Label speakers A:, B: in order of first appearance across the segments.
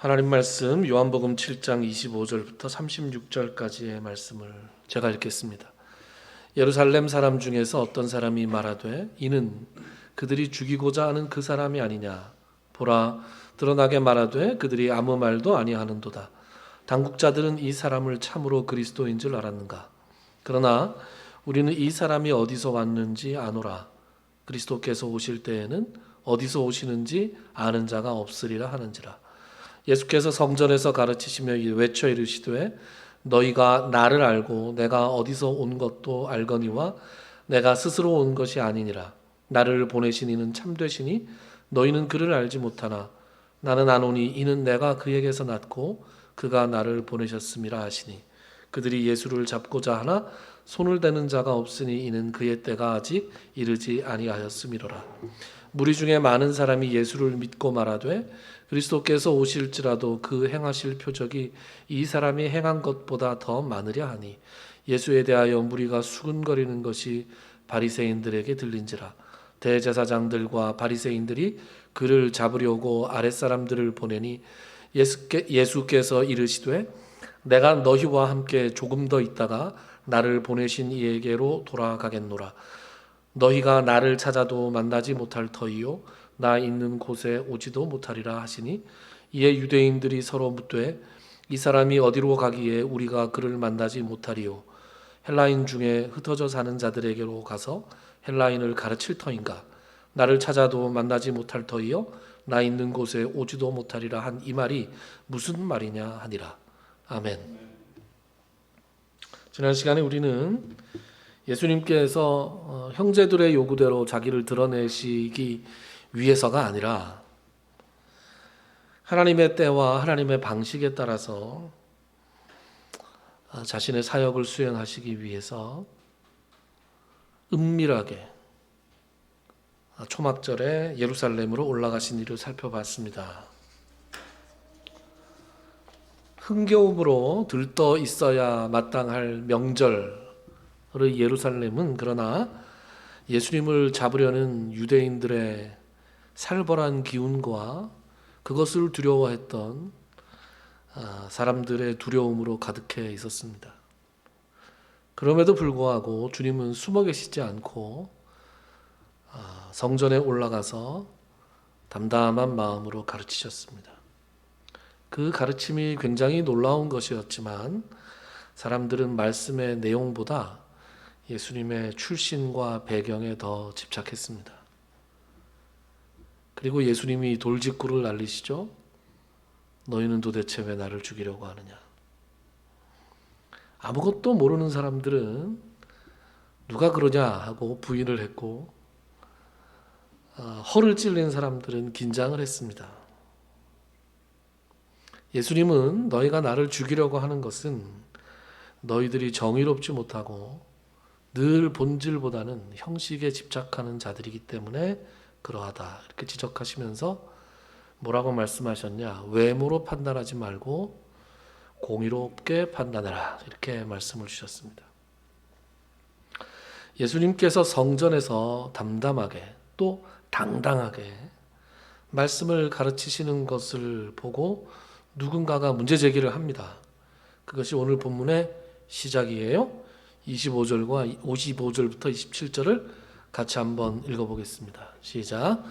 A: 하나님 말씀 요한복음 7장 25절부터 36절까지의 말씀을 제가 읽겠습니다. 예루살렘 사람 중에서 어떤 사람이 말하되 이는 그들이 죽이고자 하는 그 사람이 아니냐. 보라, 드러나게 말하되 그들이 아무 말도 아니하는도다. 당국자들은 이 사람을 참으로 그리스도인 줄 알았는가. 그러나 우리는 이 사람이 어디서 왔는지 아노라. 그리스도께서 오실 때에는 어디서 오시는지 아는 자가 없으리라 하는지라. 예수께서 성전에서 가르치시며 외쳐 이르시되 너희가 나를 알고 내가 어디서 온 것도 알거니와 내가 스스로 온 것이 아니니라. 나를 보내신 이는 참되시니 너희는 그를 알지 못하나 나는 아노니 이는 내가 그에게서 났고 그가 나를 보내셨음이라 하시니 그들이 예수를 잡고자 하나 손을 대는 자가 없으니 이는 그의 때가 아직 이르지 아니하였음이로라. 무리 중에 많은 사람이 예수를 믿고 말하되 그리스도께서 오실지라도 그 행하실 표적이 이 사람이 행한 것보다 더 많으랴 하니 예수에 대하여 무리가 수군거리는 것이 바리새인들에게 들린지라. 대제사장들과 바리새인들이 그를 잡으려고 아랫사람들을 보내니 예수께서 이르시되 내가 너희와 함께 조금 더 있다가 나를 보내신 이에게로 돌아가겠노라. 너희가 나를 찾아도 만나지 못할 터이요 나 있는 곳에 오지도 못하리라 하시니 이에 유대인들이 서로 묻되 이 사람이 어디로 가기에 우리가 그를 만나지 못하리요. 헬라인 중에 흩어져 사는 자들에게로 가서 헬라인을 가르칠 터인가. 나를 찾아도 만나지 못할 터이요 나 있는 곳에 오지도 못하리라 한 이 말이 무슨 말이냐 하니라. 아멘. 지난 시간에 우리는 예수님께서 형제들의 요구대로 자기를 드러내시기 위해서가 아니라 하나님의 때와 하나님의 방식에 따라서 자신의 사역을 수행하시기 위해서 은밀하게 초막절에 예루살렘으로 올라가신 일을 살펴봤습니다. 흥겨움으로 들떠 있어야 마땅할 명절 예루살렘은 그러나 예수님을 잡으려는 유대인들의 살벌한 기운과 그것을 두려워했던 사람들의 두려움으로 가득해 있었습니다. 그럼에도 불구하고 주님은 숨어 계시지 않고 성전에 올라가서 담담한 마음으로 가르치셨습니다. 그 가르침이 굉장히 놀라운 것이었지만 사람들은 말씀의 내용보다 예수님의 출신과 배경에 더 집착했습니다. 그리고 예수님이 돌직구를 날리시죠. 너희는 도대체 왜 나를 죽이려고 하느냐. 아무것도 모르는 사람들은 누가 그러냐 하고 부인을 했고 허를 찔린 사람들은 긴장을 했습니다. 예수님은 너희가 나를 죽이려고 하는 것은 너희들이 정의롭지 못하고 늘 본질보다는 형식에 집착하는 자들이기 때문에 그러하다. 이렇게 지적하시면서 뭐라고 말씀하셨냐? 외모로 판단하지 말고 공의롭게 판단해라. 이렇게 말씀을 주셨습니다. 예수님께서 성전에서 담담하게 또 당당하게 말씀을 가르치시는 것을 보고 누군가가 문제 제기를 합니다. 그것이 오늘 본문의 시작이에요. 25절과 55절부터 27절을 같이 한번 읽어보겠습니다. 시작.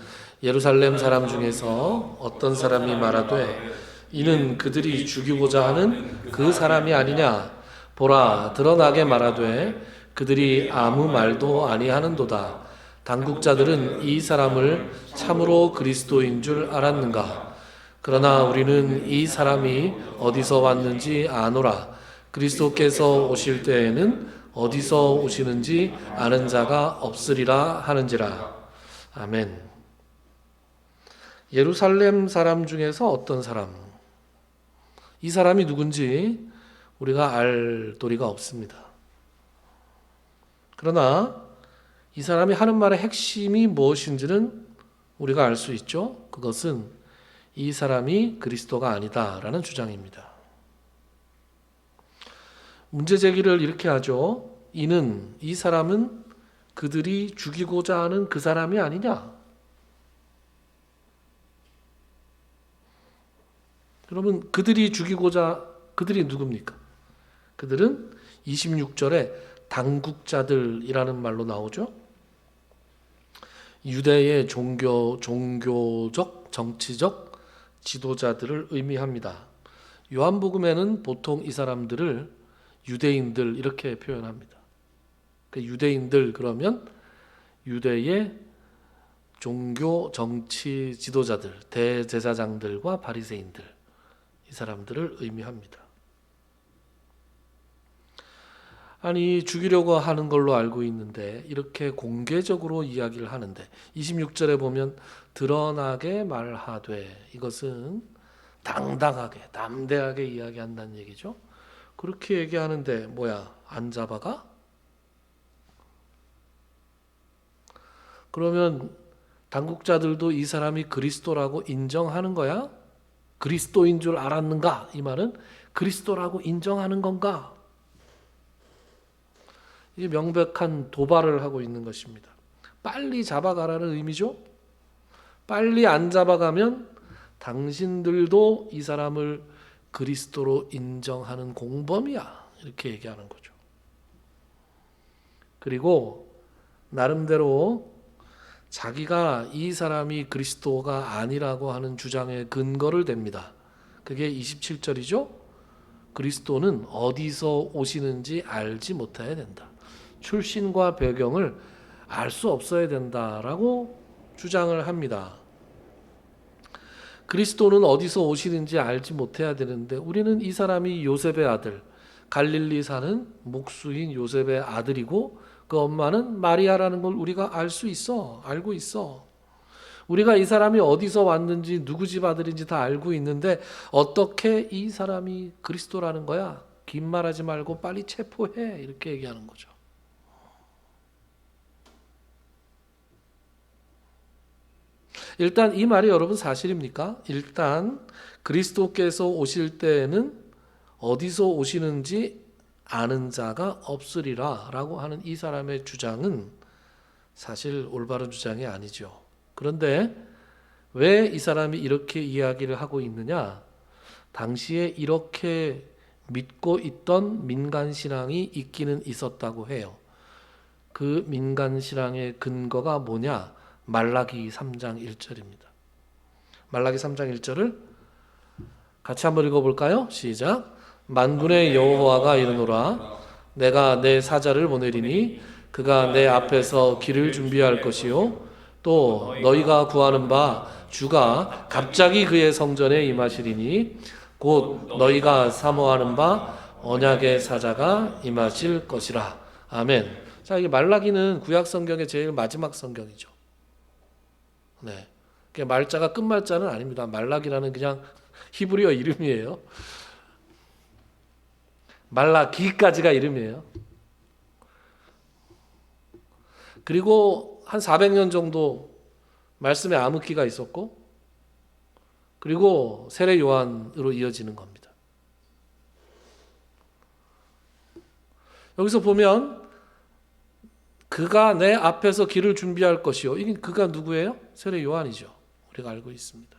A: 예루살렘 사람 중에서 어떤 사람이 말하되 이는 그들이 죽이고자 하는 그 사람이 아니냐. 보라, 드러나게 말하되 그들이 아무 말도 아니하는도다. 당국자들은 이 사람을 참으로 그리스도인 줄 알았는가. 그러나 우리는 이 사람이 어디서 왔는지 아노라. 그리스도께서 오실 때에는 어디서 오시는지 아는 자가 없으리라 하는지라. 아멘. 예루살렘 사람 중에서 어떤 사람? 이 사람이 누군지 우리가 알 도리가 없습니다. 그러나 이 사람이 하는 말의 핵심이 무엇인지는 우리가 알 수 있죠. 그것은 이 사람이 그리스도가 아니다라는 주장입니다. 문제 제기를 이렇게 하죠. 이 사람은 그들이 죽이고자 하는 그 사람이 아니냐? 여러분, 그들이 누굽니까? 그들은 26절에 당국자들이라는 말로 나오죠. 유대의 종교적, 정치적 지도자들을 의미합니다. 요한복음에는 보통 이 사람들을 유대인들 이렇게 표현합니다. 그 유대인들 그러면 유대의 종교, 정치 지도자들, 대제사장들과 바리새인들, 이 사람들을 의미합니다. 아니, 죽이려고 하는 걸로 알고 있는데 이렇게 공개적으로 이야기를 하는데 26절에 보면 드러나게 말하되, 이것은 당당하게, 담대하게 이야기한다는 얘기죠. 그렇게 얘기하는데 뭐야? 안 잡아가? 그러면 당국자들도 이 사람이 그리스도라고 인정하는 거야? 그리스도인 줄 알았는가? 이 말은 그리스도라고 인정하는 건가? 이게 명백한 도발을 하고 있는 것입니다. 빨리 잡아가라는 의미죠. 빨리 안 잡아가면 당신들도 이 사람을 그리스도로 인정하는 공범이야, 이렇게 얘기하는 거죠. 그리고 나름대로 자기가 이 사람이 그리스도가 아니라고 하는 주장에 근거를 댑니다. 그게 27절이죠. 그리스도는 어디서 오시는지 알지 못해야 된다. 출신과 배경을 알 수 없어야 된다라고 주장을 합니다. 그리스도는 어디서 오시는지 알지 못해야 되는데 우리는 이 사람이 요셉의 아들, 갈릴리 사는 목수인 요셉의 아들이고 그 엄마는 마리아라는 걸 우리가 알고 있어. 우리가 이 사람이 어디서 왔는지 누구 집 아들인지 다 알고 있는데 어떻게 이 사람이 그리스도라는 거야? 긴 말하지 말고 빨리 체포해, 이렇게 얘기하는 거죠. 일단 이 말이 여러분 사실입니까? 일단 그리스도께서 오실 때에는 어디서 오시는지 아는 자가 없으리라 라고 하는 이 사람의 주장은 사실 올바른 주장이 아니죠. 그런데 왜 이 사람이 이렇게 이야기를 하고 있느냐? 당시에 이렇게 믿고 있던 민간신앙이 있기는 있었다고 해요. 그 민간신앙의 근거가 뭐냐? 말라기 3장 1절입니다. 말라기 3장 1절을 같이 한번 읽어볼까요? 시작. 만군의 여호와가 이르노라 내가 내 사자를 보내리니 그가 내 앞에서 길을 준비할 것이요 또 너희가 구하는 바 주가 갑자기 그의 성전에 임하시리니 곧 너희가 사모하는 바 언약의 사자가 임하실 것이라. 아멘. 자, 이게 말라기는 구약 성경의 제일 마지막 성경이죠. 네. 말자가 끝말자는 아닙니다. 말라기라는 그냥 히브리어 이름이에요. 말라기까지가 이름이에요. 그리고 한 400년 정도 말씀에 암흑기가 있었고 그리고 세례 요한으로 이어지는 겁니다. 여기서 보면 그가 내 앞에서 길을 준비할 것이요. 이게 그가 누구예요? 세례 요한이죠. 우리가 알고 있습니다.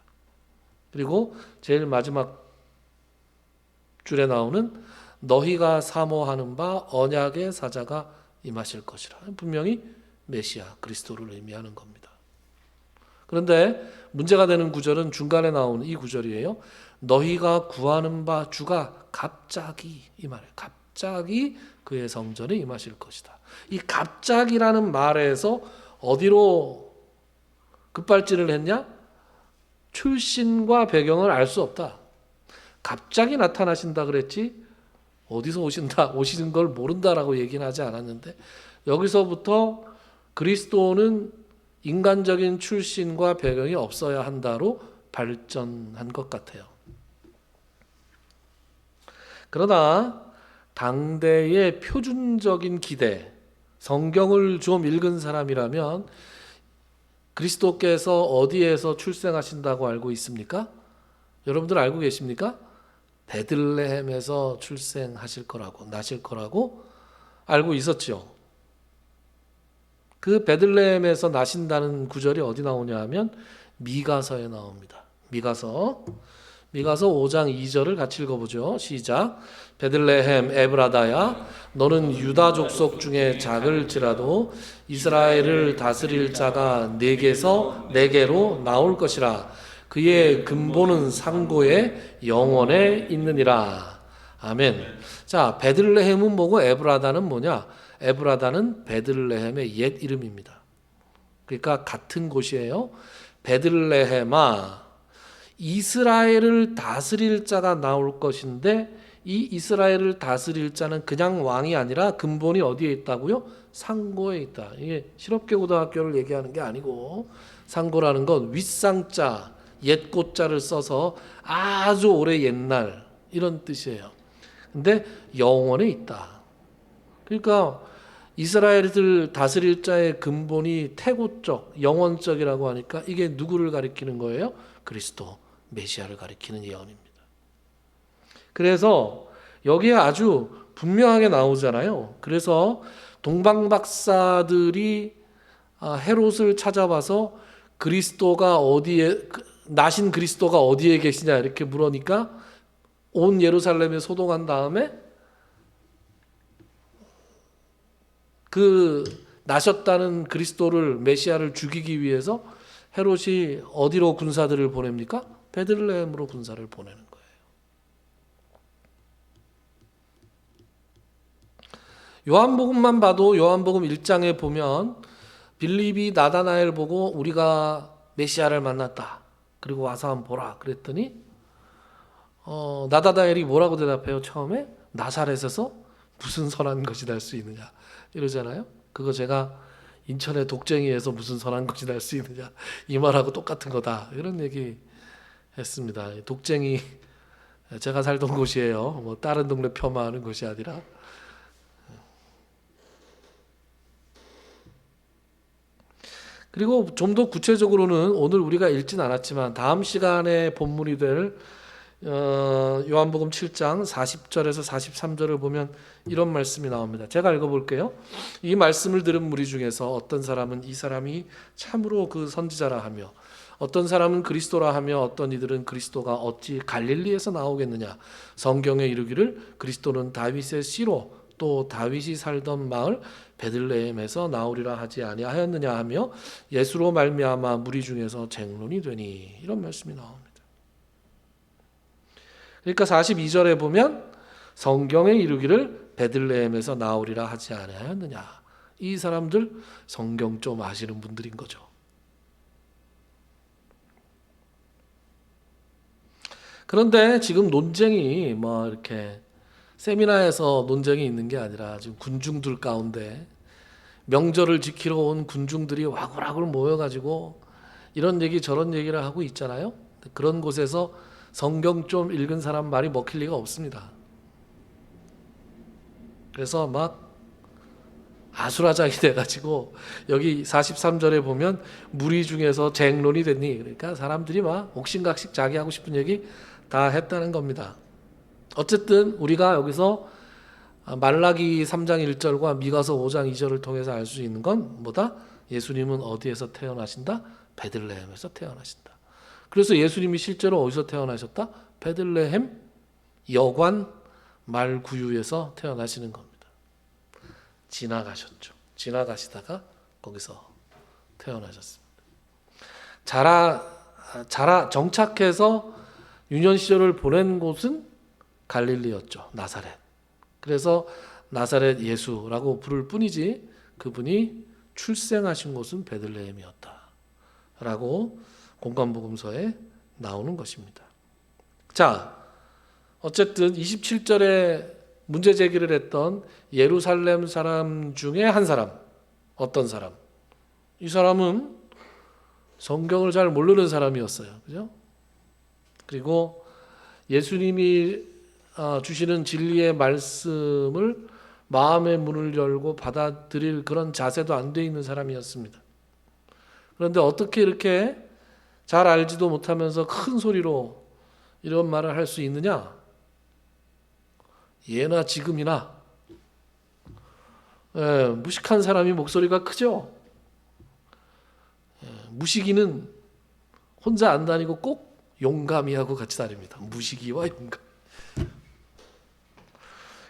A: 그리고 제일 마지막 줄에 나오는 너희가 사모하는 바 언약의 사자가 임하실 것이라. 분명히 메시아 그리스도를 의미하는 겁니다. 그런데 문제가 되는 구절은 중간에 나오는 이 구절이에요. 너희가 구하는 바 주가 갑자기, 이 말이에요. 갑자기 그의 성전에 임하실 것이다. 이 갑자기라는 말에서 어디로 급발진을 했냐? 출신과 배경을 알 수 없다. 갑자기 나타나신다 그랬지 어디서 오시는 걸 모른다라고 얘기는 하지 않았는데 여기서부터 그리스도는 인간적인 출신과 배경이 없어야 한다로 발전한 것 같아요. 그러나 당대의 표준적인 기대, 성경을 좀 읽은 사람이라면 그리스도께서 어디에서 출생하신다고 알고 있습니까? 여러분들 알고 계십니까? 베들레헴에서 출생하실 거라고, 나실 거라고 알고 있었죠. 그 베들레헴에서 나신다는 구절이 어디 나오냐 하면 미가서에 나옵니다. 미가서 미가서 5장 2절을 같이 읽어보죠. 시작. 베들레헴 에브라다야 너는 유다 족속 중에 작을지라도 이스라엘을 다스릴 자가 내게로 나올 것이라. 그의 근본은 상고의 영원에 있느니라. 아멘. 자, 베들레헴은 뭐고 에브라다는 뭐냐? 에브라다는 베들레헴의 옛 이름입니다. 그러니까 같은 곳이에요. 베들레헴아, 이스라엘을 다스릴 자가 나올 것인데 이 이스라엘을 다스릴 자는 그냥 왕이 아니라 근본이 어디에 있다고요? 상고에 있다. 이게 실업계고등학교를 얘기하는 게 아니고, 상고라는 건 윗상자, 옛고자를 써서 아주 오래 옛날 이런 뜻이에요. 근데 영원에 있다. 그러니까 이스라엘을 다스릴 자의 근본이 태고적, 영원적이라고 하니까 이게 누구를 가리키는 거예요? 그리스도, 메시아를 가리키는 예언입니다. 그래서 여기에 아주 분명하게 나오잖아요. 그래서 동방박사들이 헤롯을 찾아와서 그리스도가 어디에, 나신 그리스도가 어디에 계시냐 이렇게 물으니까 온 예루살렘에 소동한 다음에 그 나셨다는 그리스도를, 메시아를 죽이기 위해서 헤롯이 어디로 군사들을 보냅니까? 베들레헴으로 군사를 보내는 거예요. 요한복음만 봐도 요한복음 1장에 보면 빌립이 나다나엘 보고 우리가 메시아를 만났다. 그리고 와서 한번 보라. 그랬더니 나다나엘이 뭐라고 대답해요? 처음에 나사렛에서 무슨 선한 것이 날 수 있느냐 이러잖아요. 그거 제가 인천의 독쟁이에서 무슨 선한 것이 날 수 있느냐 이 말하고 똑같은 거다 이런 얘기 했습니다. 독쟁이 제가 살던 곳이에요. 뭐 다른 동네 폄하하는 곳이 아니라. 그리고 좀 더 구체적으로는 오늘 우리가 읽진 않았지만 다음 시간에 본문이 될 요한복음 7장 40절에서 43절을 보면 이런 말씀이 나옵니다. 제가 읽어볼게요. 이 말씀을 들은 무리 중에서 어떤 사람은 이 사람이 참으로 그 선지자라 하며 어떤 사람은 그리스도라 하며 어떤 이들은 그리스도가 어찌 갈릴리에서 나오겠느냐 성경에 이르기를 그리스도는 다윗의 씨로 또 다윗이 살던 마을 베들레헴에서 나오리라 하지 아니하였느냐 하며 예수로 말미암아 무리 중에서 쟁론이 되니 이런 말씀이 나옵니다. 그러니까 42절에 보면 성경에 이르기를 베들레헴에서 나오리라 하지 아니하였느냐. 이 사람들 성경 좀 아시는 분들인 거죠. 그런데 지금 논쟁이 뭐 이렇게 세미나에서 논쟁이 있는 게 아니라 지금 군중들 가운데 명절을 지키러 온 군중들이 와글와글 모여가지고 이런 얘기 저런 얘기를 하고 있잖아요. 그런 곳에서 성경 좀 읽은 사람 말이 먹힐 리가 없습니다. 그래서 막 아수라장이 돼가지고 여기 43절에 보면 무리 중에서 쟁론이 됐니? 그러니까 사람들이 막 옥신각신 자기 하고 싶은 얘기 다 했다는 겁니다. 어쨌든 우리가 여기서 말라기 3장 1절과 미가서 5장 2절을 통해서 알 수 있는 건 뭐다? 예수님은 어디에서 태어나신다? 베들레헴에서 태어나신다. 그래서 예수님이 실제로 어디서 태어나셨다? 베들레헴 여관 말구유에서 태어나시는 겁니다. 지나가셨죠. 지나가시다가 거기서 태어나셨습니다. 정착해서 유년 시절을 보낸 곳은 갈릴리였죠. 나사렛. 그래서 나사렛 예수라고 부를 뿐이지 그분이 출생하신 곳은 베들레헴이었다라고 공관복음서에 나오는 것입니다. 자, 어쨌든 27절에 문제 제기를 했던 예루살렘 사람 중에 한 사람, 어떤 사람? 이 사람은 성경을 잘 모르는 사람이었어요. 그죠? 그리고 예수님이 주시는 진리의 말씀을 마음의 문을 열고 받아들일 그런 자세도 안 돼 있는 사람이었습니다. 그런데 어떻게 이렇게 잘 알지도 못하면서 큰 소리로 이런 말을 할 수 있느냐? 예나 지금이나 무식한 사람이 목소리가 크죠. 무식이는 혼자 안 다니고 꼭 용감이하고 같이 다닙니다. 무시기와 용감.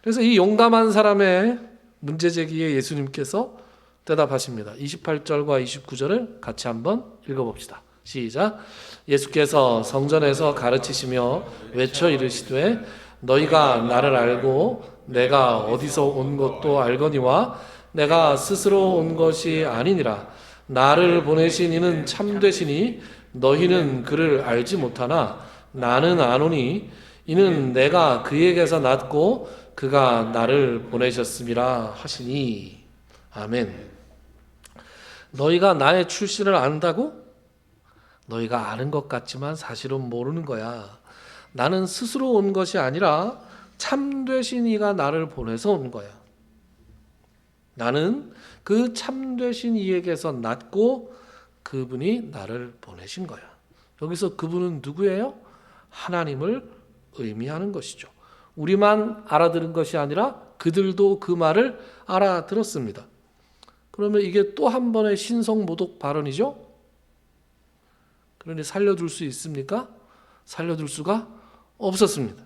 A: 그래서 이 용감한 사람의 문제 제기에 예수님께서 대답하십니다. 28절과 29절을 같이 한번 읽어봅시다. 시작. 예수께서 성전에서 가르치시며 외쳐 이르시되 너희가 나를 알고 내가 어디서 온 것도 알거니와 내가 스스로 온 것이 아니니라. 나를 보내신 이는 참되시니 너희는 그를 알지 못하나 나는 아노니 이는 내가 그에게서 났고 그가 나를 보내셨음이라 하시니. 아멘. 너희가 나의 출신을 안다고? 너희가 아는 것 같지만 사실은 모르는 거야. 나는 스스로 온 것이 아니라 참되신 이가 나를 보내서 온 거야. 나는 그 참되신 이에게서 났고 그분이 나를 보내신 거야. 여기서 그분은 누구예요? 하나님을 의미하는 것이죠. 우리만 알아들은 것이 아니라 그들도 그 말을 알아들었습니다. 그러면 이게 또 한 번의 신성모독 발언이죠? 그러니 살려둘 수 있습니까? 살려둘 수가 없었습니다.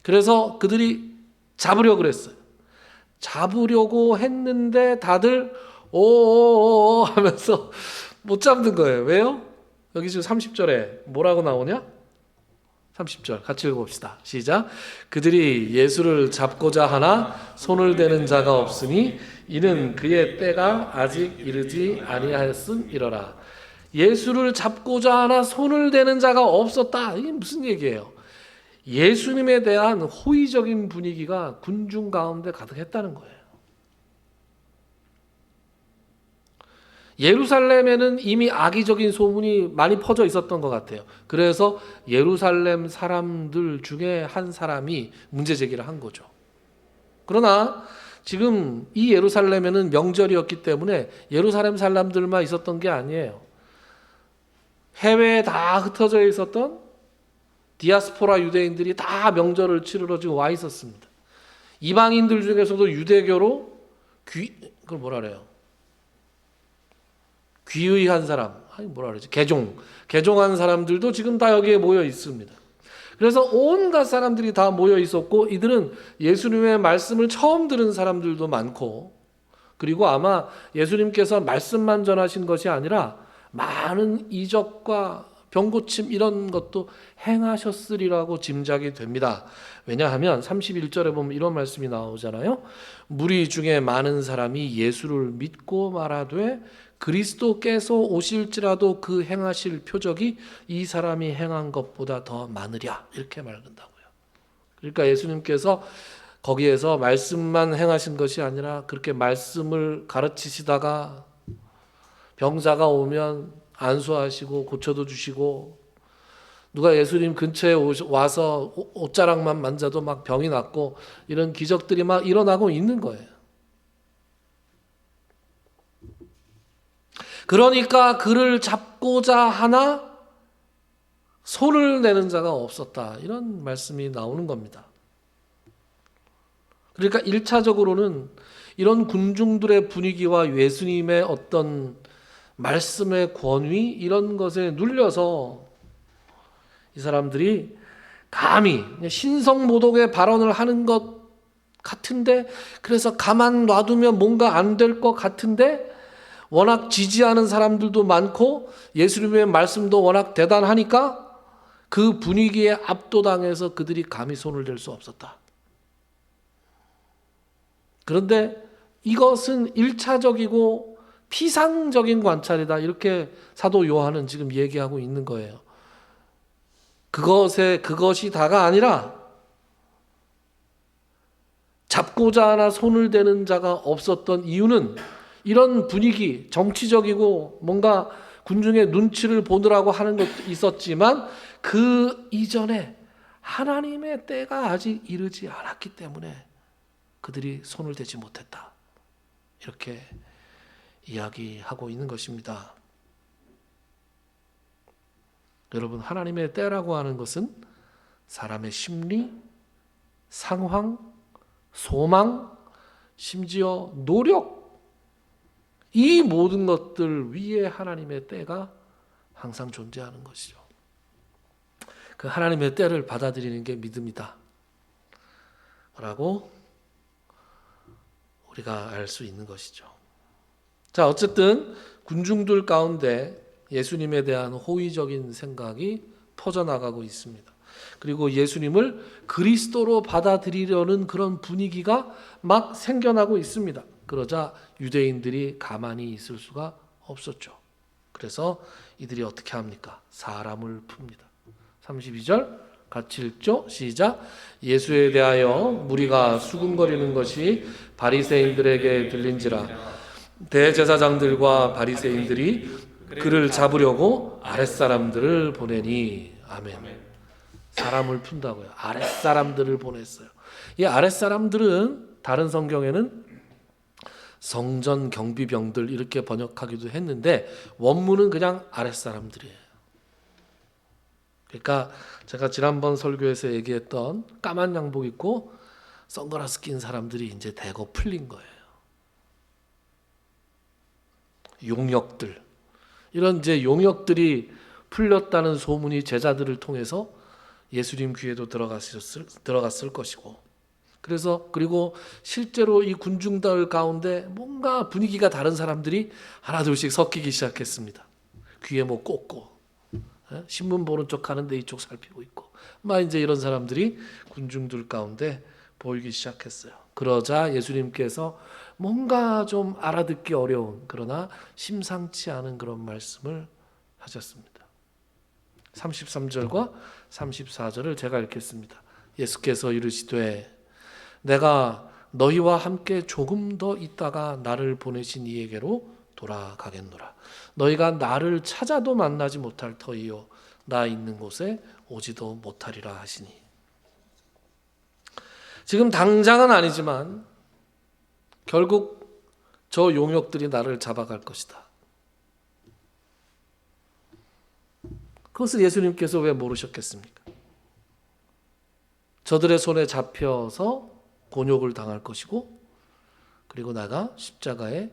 A: 그래서 그들이 잡으려고 그랬어요. 잡으려고 했는데 다들 오오오 하면서 못 잡는 거예요. 왜요? 여기 지금 30절에 뭐라고 나오냐? 30절 같이 읽어봅시다. 시작. 그들이 예수를 잡고자 하나 손을 대는 자가 없으니 이는 그의 때가 아직 이르지 아니하였음이러라. 예수를 잡고자 하나 손을 대는 자가 없었다. 이게 무슨 얘기예요? 예수님에 대한 호의적인 분위기가 군중 가운데 가득했다는 거예요. 예루살렘에는 이미 악의적인 소문이 많이 퍼져 있었던 것 같아요. 그래서 예루살렘 사람들 중에 한 사람이 문제 제기를 한 거죠. 그러나 지금 이 예루살렘에는 명절이었기 때문에 예루살렘 사람들만 있었던 게 아니에요. 해외에 다 흩어져 있었던 디아스포라 유대인들이 다 명절을 치르러 지금 와 있었습니다. 이방인들 중에서도 유대교로 그걸 뭐라 그래요? 귀의한 사람, 뭐라 그러지? 개종한 사람들도 지금 다 여기에 모여 있습니다. 그래서 온갖 사람들이 다 모여 있었고 이들은 예수님의 말씀을 처음 들은 사람들도 많고 그리고 아마 예수님께서 말씀만 전하신 것이 아니라 많은 이적과 병고침 이런 것도 행하셨으리라고 짐작이 됩니다. 왜냐하면 31절에 보면 이런 말씀이 나오잖아요. 무리 중에 많은 사람이 예수를 믿고 말하되 그리스도께서 오실지라도 그 행하실 표적이 이 사람이 행한 것보다 더 많으랴 이렇게 말한다고요. 그러니까 예수님께서 거기에서 말씀만 행하신 것이 아니라 그렇게 말씀을 가르치시다가 병자가 오면 안수하시고 고쳐도 주시고 누가 예수님 근처에 와서 옷자락만 만져도 막 병이 낫고 이런 기적들이 막 일어나고 있는 거예요. 그러니까 그를 잡고자 하나 손을 내는 자가 없었다. 이런 말씀이 나오는 겁니다. 그러니까 1차적으로는 이런 군중들의 분위기와 예수님의 어떤 말씀의 권위 이런 것에 눌려서 이 사람들이 감히 신성모독의 발언을 하는 것 같은데 그래서 가만 놔두면 뭔가 안 될 것 같은데 워낙 지지하는 사람들도 많고 예수님의 말씀도 워낙 대단하니까 그 분위기에 압도당해서 그들이 감히 손을 댈 수 없었다. 그런데 이것은 1차적이고 피상적인 관찰이다. 이렇게 사도 요한은 지금 얘기하고 있는 거예요. 그것이 다가 아니라 잡고자 하나 손을 대는 자가 없었던 이유는 이런 분위기, 정치적이고 뭔가 군중의 눈치를 보느라고 하는 것도 있었지만 그 이전에 하나님의 때가 아직 이르지 않았기 때문에 그들이 손을 대지 못했다. 이렇게 이야기하고 있는 것입니다. 여러분, 하나님의 때라고 하는 것은 사람의 심리, 상황, 소망, 심지어 노력 이 모든 것들 위에 하나님의 때가 항상 존재하는 것이죠. 그 하나님의 때를 받아들이는 게 믿음이다 라고 우리가 알 수 있는 것이죠. 자, 어쨌든 군중들 가운데 예수님에 대한 호의적인 생각이 퍼져나가고 있습니다. 그리고 예수님을 그리스도로 받아들이려는 그런 분위기가 막 생겨나고 있습니다. 그러자 유대인들이 가만히 있을 수가 없었죠. 그래서 이들이 어떻게 합니까? 사람을 풉니다. 32절 같이 읽죠. 시작. 예수에 대하여 무리가 수군거리는 것이 바리새인들에게 들린지라 대제사장들과 바리새인들이 그를 잡으려고 아랫사람들을 보내니. 아멘. 사람을 푼다고요. 아랫사람들을 보냈어요. 이 아랫사람들은 다른 성경에는 성전 경비병들 이렇게 번역하기도 했는데 원문은 그냥 아랫사람들이에요. 그러니까 제가 지난번 설교에서 얘기했던 까만 양복 입고 선글라스 낀 사람들이 이제 대거 풀린 거예요. 용역들. 이런 이제 용역들이 풀렸다는 소문이 제자들을 통해서 예수님 귀에도 들어갔을 것이고, 그래서 그리고 실제로 이 군중들 가운데 뭔가 분위기가 다른 사람들이 하나둘씩 섞이기 시작했습니다. 귀에 뭐 꽂고 신문 보는 척 하는데 이쪽 살피고 있고 막 이제 이런 사람들이 군중들 가운데 보이기 시작했어요. 그러자 예수님께서 뭔가 좀 알아듣기 어려운 그러나 심상치 않은 그런 말씀을 하셨습니다. 33절과 34절을 제가 읽겠습니다. 예수께서 이르시되 내가 너희와 함께 조금 더 있다가 나를 보내신 이에게로 돌아가겠노라. 너희가 나를 찾아도 만나지 못할 터이요 나 있는 곳에 오지도 못하리라 하시니. 지금 당장은 아니지만 결국 저 용역들이 나를 잡아갈 것이다. 그것을 예수님께서 왜 모르셨겠습니까? 저들의 손에 잡혀서 곤욕을 당할 것이고 그리고 나가 십자가에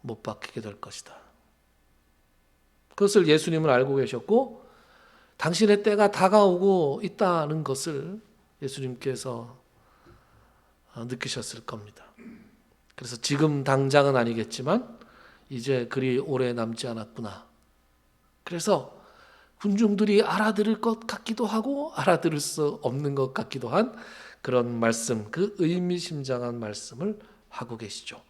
A: 못 박히게 될 것이다. 그것을 예수님은 알고 계셨고 당신의 때가 다가오고 있다는 것을 예수님께서 느끼셨을 겁니다. 그래서 지금 당장은 아니겠지만 이제 그리 오래 남지 않았구나. 그래서 군중들이 알아들을 것 같기도 하고 알아들을 수 없는 것 같기도 한 그런 말씀, 그 의미심장한 말씀을 하고 계시죠.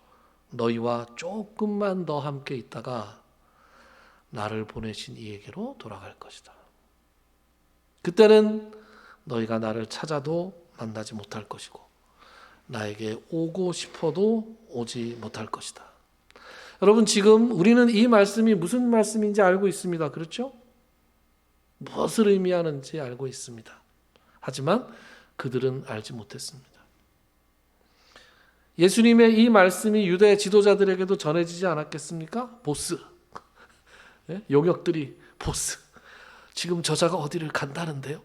A: 너희와 조금만 더 함께 있다가 나를 보내신 이에게로 돌아갈 것이다. 그때는 너희가 나를 찾아도 만나지 못할 것이고 나에게 오고 싶어도 오지 못할 것이다. 여러분, 지금 우리는 이 말씀이 무슨 말씀인지 알고 있습니다. 그렇죠? 무엇을 의미하는지 알고 있습니다. 하지만 그들은 알지 못했습니다. 예수님의 이 말씀이 유대 지도자들에게도 전해지지 않았겠습니까? 보스, 용역들이 보스, 지금 저자가 어디를 간다는데요?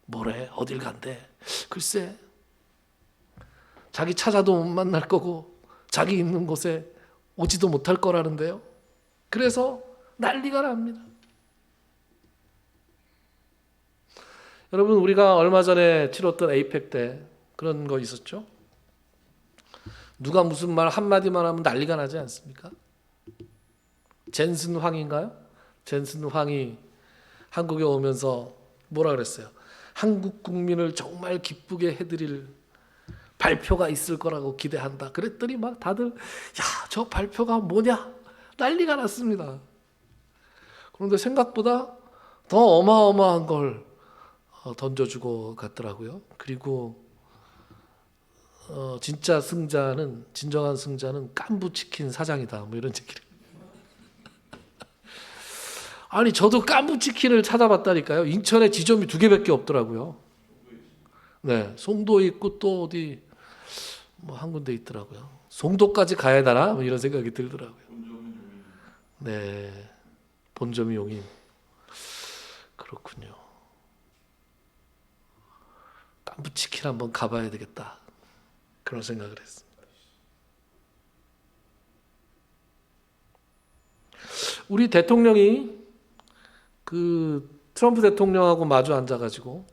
A: 뭐래? 어딜 간대? 글쎄, 자기 찾아도 못 만날 거고 자기 있는 곳에 오지도 못할 거라는데요. 그래서 난리가 납니다. 여러분, 우리가 얼마 전에 치렀던 에이펙 때 그런 거 있었죠? 누가 무슨 말 한마디만 하면 난리가 나지 않습니까? 젠슨 황인가요? 젠슨 황이 한국에 오면서 뭐라 그랬어요? 한국 국민을 정말 기쁘게 해드릴 발표가 있을 거라고 기대한다. 그랬더니 막 다들 야, 저 발표가 뭐냐? 난리가 났습니다. 그런데 생각보다 더 어마어마한 걸 던져주고 갔더라고요. 그리고 진짜 승자는, 진정한 승자는 깐부치킨 사장이다. 뭐 이런 얘기를. 아니, 저도 깐부치킨을 찾아봤다니까요. 인천에 지점이 2개밖에 없더라고요. 네, 송도 있고 또 어디 뭐 한 군데 있더라고요. 송도까지 가야 되나? 뭐 이런 생각이 들더라고요. 네, 본점이 용인. 그렇군요. 깐부치킨 한번 가봐야 되겠다. 그런 생각을 했습니다. 우리 대통령이 그 트럼프 대통령하고 마주 앉아가지고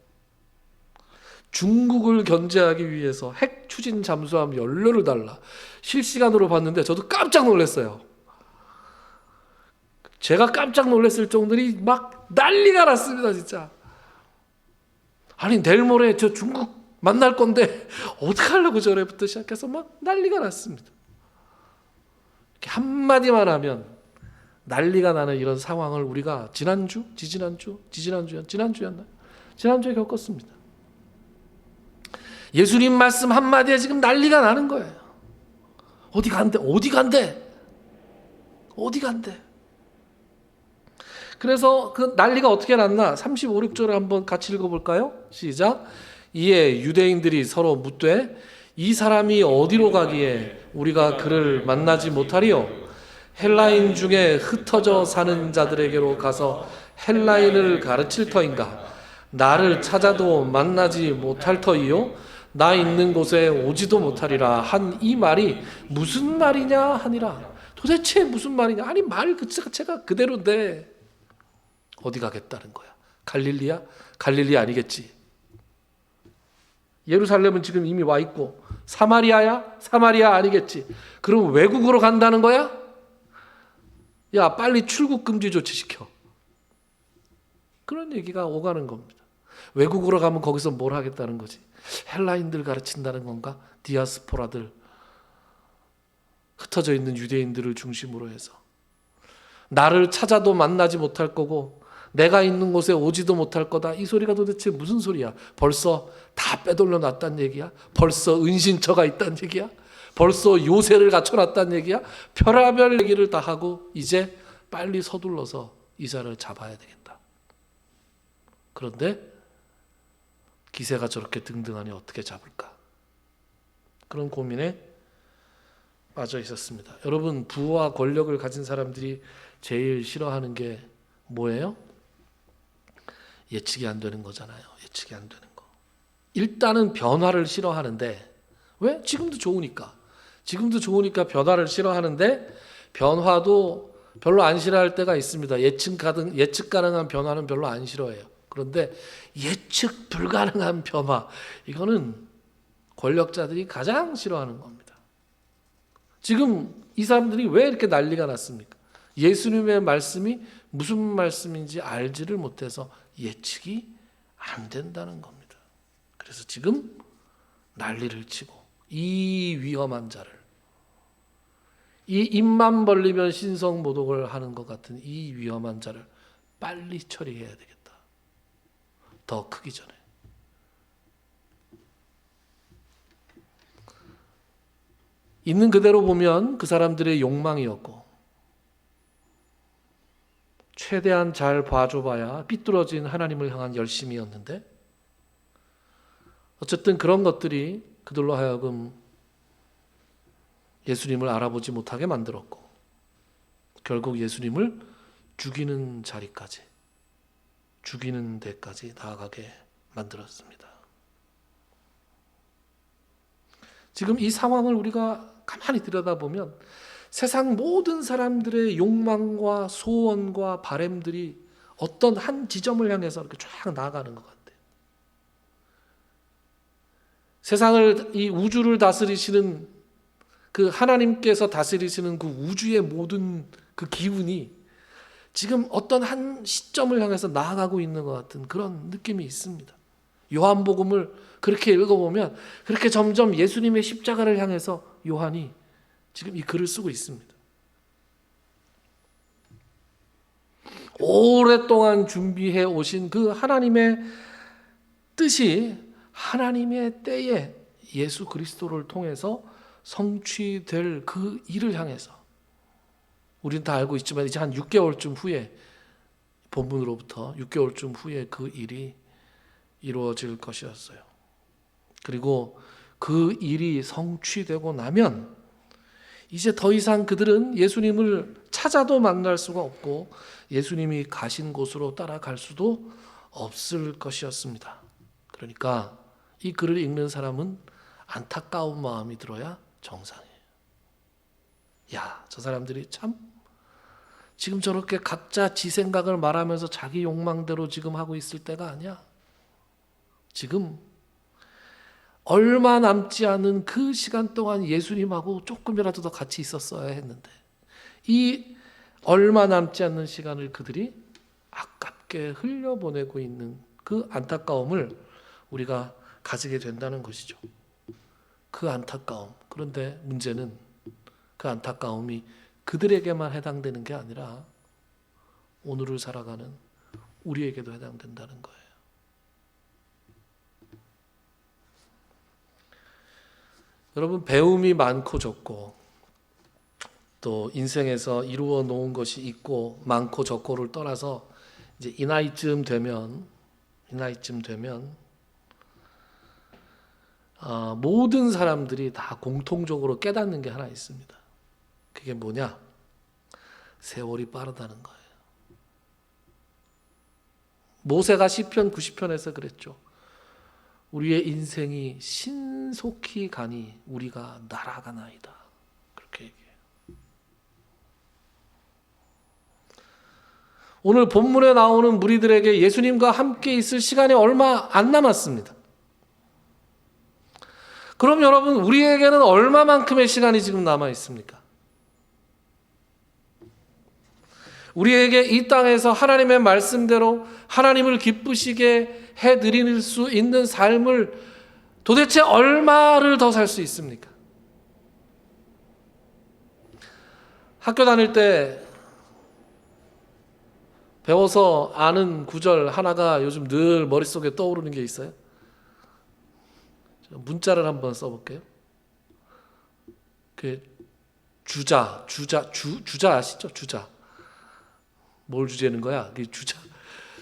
A: 중국을 견제하기 위해서 핵 추진 잠수함 연료를 달라 실시간으로 봤는데 저도 깜짝 놀랐어요. 제가 깜짝 놀랐을 정도로 막 난리가 났습니다, 진짜. 아니 내일 모레 저 중국 만날 건데 어떡하려고 저래부터 시작해서 막 난리가 났습니다. 이렇게 한마디만 하면 난리가 나는 이런 상황을 우리가 지난주에 겪었습니다. 예수님 말씀 한마디에 지금 난리가 나는 거예요. 어디 간대. 그래서 그 난리가 어떻게 났나 35, 6절을 한번 같이 읽어볼까요? 시작. 이에 유대인들이 서로 묻되 이 사람이 어디로 가기에 우리가 그를 만나지 못하리요? 헬라인 중에 흩어져 사는 자들에게로 가서 헬라인을 가르칠 터인가? 나를 찾아도 만나지 못할 터이요? 나 있는 곳에 오지도 못하리라 한 이 말이 무슨 말이냐 하니라. 도대체 무슨 말이냐? 아니 말 자체가 그대로인데 어디 가겠다는 거야? 갈릴리야? 갈릴리 아니겠지. 예루살렘은 지금 이미 와 있고 사마리아야? 사마리아 아니겠지. 그럼 외국으로 간다는 거야? 야 빨리 출국 금지 조치시켜. 그런 얘기가 오가는 겁니다. 외국으로 가면 거기서 뭘 하겠다는 거지? 헬라인들 가르친다는 건가? 디아스포라들, 흩어져 있는 유대인들을 중심으로 해서 나를 찾아도 만나지 못할 거고 내가 있는 곳에 오지도 못할 거다. 이 소리가 도대체 무슨 소리야? 벌써 다 빼돌려 놨단 얘기야? 벌써 은신처가 있단 얘기야? 벌써 요새를 갖춰놨단 얘기야? 별의별 얘기를 다 하고 이제 빨리 서둘러서 이사를 잡아야 되겠다. 그런데 기세가 저렇게 등등하니 어떻게 잡을까? 그런 고민에 빠져 있었습니다. 여러분, 부와 권력을 가진 사람들이 제일 싫어하는 게 뭐예요? 예측이 안 되는 거잖아요. 예측이 안 되는 거. 일단은 변화를 싫어하는데 왜? 지금도 좋으니까 변화를 싫어하는데 변화도 별로 안 싫어할 때가 있습니다. 예측 가능한 변화는 별로 안 싫어해요. 그런데 예측 불가능한 변화, 이거는 권력자들이 가장 싫어하는 겁니다. 지금 이 사람들이 왜 이렇게 난리가 났습니까? 예수님의 말씀이 무슨 말씀인지 알지를 못해서 예측이 안 된다는 겁니다. 그래서 지금 난리를 치고 이 위험한 자를, 이 입만 벌리면 신성모독을 하는 것 같은 이 위험한 자를 빨리 처리해야 되겠다. 더 크기 전에. 있는 그대로 보면 그 사람들의 욕망이었고 최대한 잘 봐줘봐야 삐뚤어진 하나님을 향한 열심이었는데 어쨌든 그런 것들이 그들로 하여금 예수님을 알아보지 못하게 만들었고 결국 예수님을 죽이는 자리까지, 죽이는 데까지 나아가게 만들었습니다. 지금 이 상황을 우리가 가만히 들여다보면 세상 모든 사람들의 욕망과 소원과 바램들이 어떤 한 지점을 향해서 이렇게 쫙 나아가는 것 같아요. 세상을, 이 우주를 다스리시는 그 하나님께서 다스리시는 그 우주의 모든 그 기운이 지금 어떤 한 시점을 향해서 나아가고 있는 것 같은 그런 느낌이 있습니다. 요한복음을 그렇게 읽어보면 그렇게 점점 예수님의 십자가를 향해서 요한이 지금 이 글을 쓰고 있습니다. 오랫동안 준비해 오신 그 하나님의 뜻이 하나님의 때에 예수 그리스도를 통해서 성취될 그 일을 향해서 우리는 다 알고 있지만 이제 한 6개월쯤 후에 본문으로부터 6개월쯤 후에 그 일이 이루어질 것이었어요. 그리고 그 일이 성취되고 나면 이제 더 이상 그들은 예수님을 찾아도 만날 수가 없고 예수님이 가신 곳으로 따라갈 수도 없을 것이었습니다. 그러니까 이 글을 읽는 사람은 안타까운 마음이 들어야 정상이에요. 야, 저 사람들이 참 지금 저렇게 각자 지 생각을 말하면서 자기 욕망대로 지금 하고 있을 때가 아니야. 지금 얼마 남지 않은 그 시간 동안 예수님하고 조금이라도 더 같이 있었어야 했는데 이 얼마 남지 않는 시간을 그들이 아깝게 흘려보내고 있는 그 안타까움을 우리가 가지게 된다는 것이죠. 그 안타까움. 그런데 문제는 그 안타까움이 그들에게만 해당되는 게 아니라 오늘을 살아가는 우리에게도 해당된다는 거예요. 여러분, 배움이 많고 적고 또 인생에서 이루어 놓은 것이 있고 많고 적고를 떠나서 이제 이 나이쯤 되면 모든 사람들이 다 공통적으로 깨닫는 게 하나 있습니다. 그게 뭐냐? 세월이 빠르다는 거예요. 모세가 시편 90편에서 그랬죠. 우리의 인생이 신속히 가니 우리가 날아가나이다. 그렇게 얘기해요. 오늘 본문에 나오는 무리들에게 예수님과 함께 있을 시간이 얼마 안 남았습니다. 그럼 여러분, 우리에게는 얼마만큼의 시간이 지금 남아 있습니까? 우리에게 이 땅에서 하나님의 말씀대로 하나님을 기쁘시게 해드릴 수 있는 삶을 도대체 얼마를 더 살 수 있습니까? 학교 다닐 때 배워서 아는 구절 하나가 요즘 늘 머릿속에 떠오르는 게 있어요. 문자를 한번 써볼게요. 그 주자 아시죠? 주자. 뭘 주제는 거야?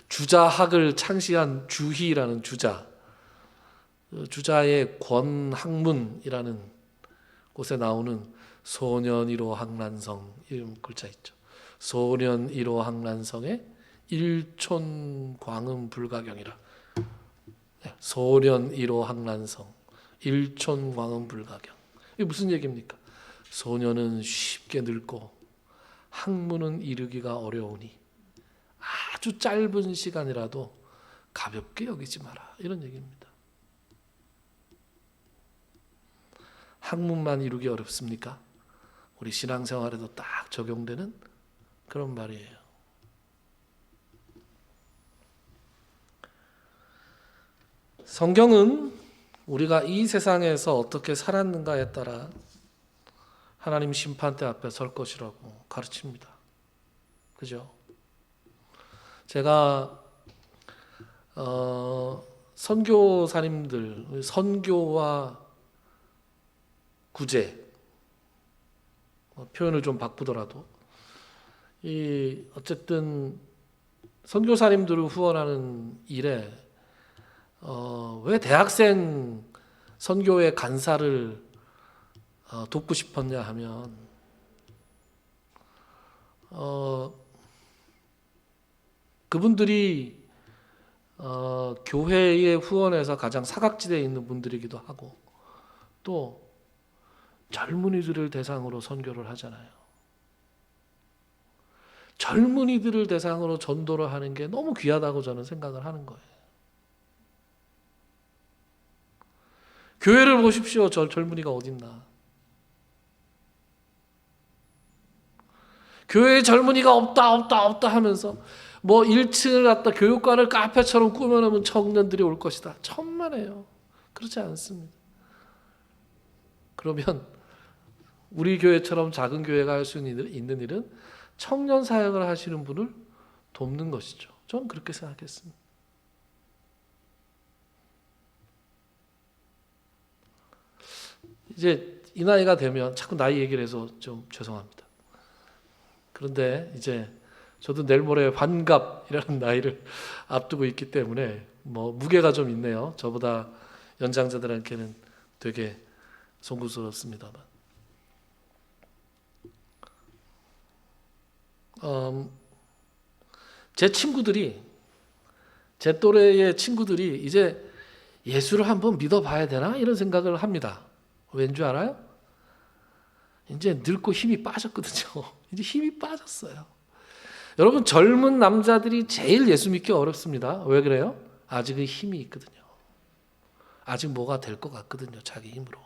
A: 주자학을 창시한 주희라는 주자. 주자의 권학문이라는 곳에 나오는 소년 1호 학란성 이런 글자 있죠. 소년 1호 학란성의 일촌 광음 불가경이라. 소년 1호 학란성 일촌 광음 불가경. 이게 무슨 얘기입니까? 소년은 쉽게 늙고 학문은 이루기가 어려우니 아주 짧은 시간이라도 가볍게 여기지 마라. 이런 얘기입니다. 학문만 이루기 어렵습니까? 우리 신앙생활에도 딱 적용되는 그런 말이에요. 성경은 우리가 이 세상에서 어떻게 살았는가에 따라 하나님 심판대 앞에 설 것이라고 가르칩니다. 그죠? 제가 선교사님들, 선교와 구제, 표현을 좀 바꾸더라도 어쨌든 선교사님들을 후원하는 일에 왜 대학생 선교의 간사를 돕고 싶었냐 하면 그분들이 교회의 후원에서 가장 사각지대에 있는 분들이기도 하고 또 젊은이들을 대상으로 선교를 하잖아요. 젊은이들을 대상으로 전도를 하는 게 너무 귀하다고 저는 생각을 하는 거예요. 교회를 보십시오. 저 젊은이가 어딨나. 교회에 젊은이가 없다 하면서 뭐 1층을 갖다 교육관을 카페처럼 꾸며놓으면 청년들이 올 것이다. 천만에요. 그렇지 않습니다. 그러면 우리 교회처럼 작은 교회가 할 수 있는 일은 청년 사역을 하시는 분을 돕는 것이죠. 저는 그렇게 생각했습니다. 이제 이 나이가 되면 자꾸 나이 얘기를 해서 좀 죄송합니다. 그런데 이제 저도 내일 모레 환갑이라는 나이를 앞두고 있기 때문에 뭐 무게가 좀 있네요. 저보다 연장자들한테는 되게 송구스럽습니다만. 제 친구들이, 제 또래의 친구들이 이제 예수를 한번 믿어봐야 되나 이런 생각을 합니다. 왠 줄 알아요? 이제 늙고 힘이 빠졌거든요. 이제 힘이 빠졌어요. 여러분, 젊은 남자들이 제일 예수 믿기 어렵습니다. 왜 그래요? 아직은 힘이 있거든요. 아직 뭐가 될 것 같거든요. 자기 힘으로.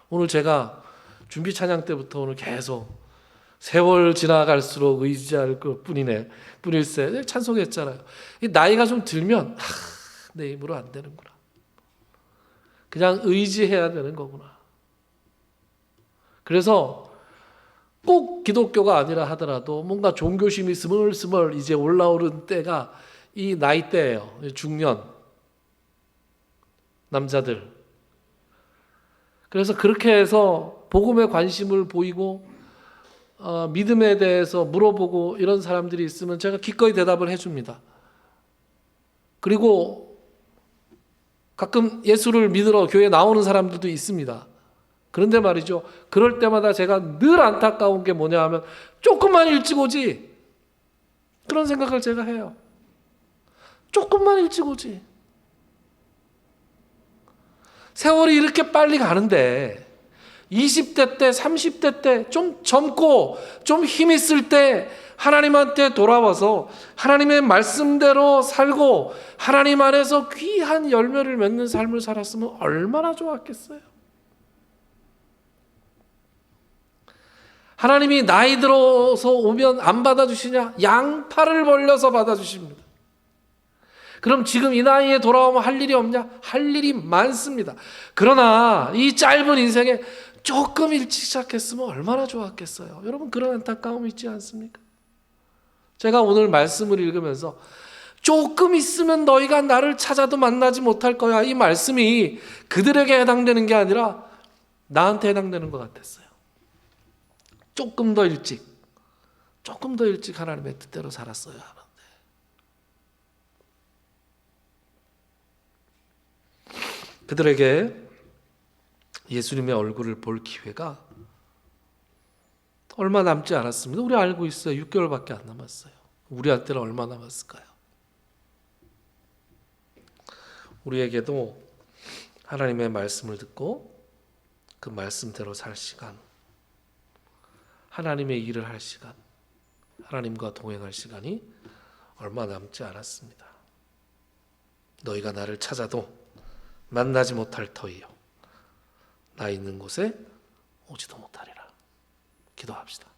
A: 오늘 제가 준비 찬양 때부터 오늘 계속 세월 지나갈수록 의지할 것 뿐일세 찬송했잖아요. 이 나이가 좀 들면 내 힘으로 안 되는구나. 그냥 의지해야 되는 거구나. 그래서 꼭 기독교가 아니라 하더라도 뭔가 종교심이 스멀스멀 이제 올라오는 때가 이 나이대예요. 중년 남자들. 그래서 그렇게 해서 복음에 관심을 보이고 믿음에 대해서 물어보고 이런 사람들이 있으면 제가 기꺼이 대답을 해줍니다. 그리고 가끔 예수를 믿으러 교회에 나오는 사람들도 있습니다. 그런데 말이죠, 그럴 때마다 제가 늘 안타까운 게 뭐냐 하면 조금만 일찍 오지, 그런 생각을 제가 해요. 조금만 일찍 오지. 세월이 이렇게 빨리 가는데 20대 때 30대 때 좀 젊고 좀 힘 있을 때 하나님한테 돌아와서 하나님의 말씀대로 살고 하나님 안에서 귀한 열매를 맺는 삶을 살았으면 얼마나 좋았겠어요. 하나님이 나이 들어서 오면 안 받아주시냐? 양팔을 벌려서 받아주십니다. 그럼 지금 이 나이에 돌아오면 할 일이 없냐? 할 일이 많습니다. 그러나 이 짧은 인생에 조금 일찍 시작했으면 얼마나 좋았겠어요. 여러분, 그런 안타까움이 있지 않습니까? 제가 오늘 말씀을 읽으면서 조금 있으면 너희가 나를 찾아도 만나지 못할 거야, 이 말씀이 그들에게 해당되는 게 아니라 나한테 해당되는 것 같았어요. 조금 더 일찍 하나님의 뜻대로 살았어야 하는데. 그들에게 예수님의 얼굴을 볼 기회가 얼마 남지 않았습니다. 우리 알고 있어요. 6개월밖에 안 남았어요. 우리한테는 얼마 남았을까요? 우리에게도 하나님의 말씀을 듣고 그 말씀대로 살 시간, 하나님의 일을 할 시간, 하나님과 동행할 시간이 얼마 남지 않았습니다. 너희가 나를 찾아도 만나지 못할 터이요, 나 있는 곳에 오지도 못하리라. 기도합시다.